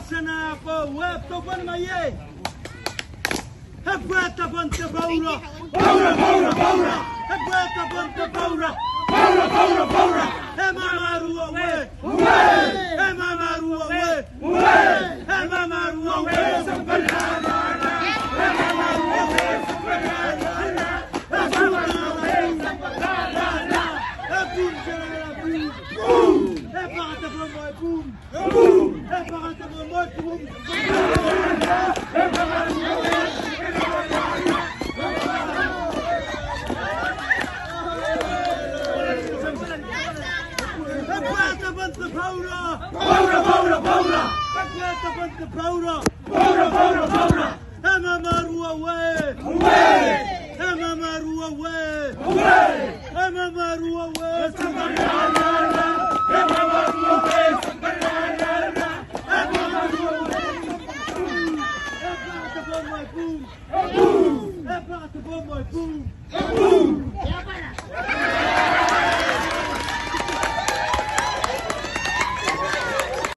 sana po web to ban maye. Hebata banta baura. Baura. Hebata banta baura. Baura. Emamaru we. Emamaru we. Emamaru we. Sabbalana. Emamaru we. Sabbalana. Sabbalana. Abun jala boom. Hebata banta boom. Hebata banta boom. Baura! Atleta banta Baura! Emamaru away! Emamaru away! Emamaru away! Sabbalana! Emamaru away! Sabbalana! Emamaru away! Ebata bomba boom! Ebata bomba boom!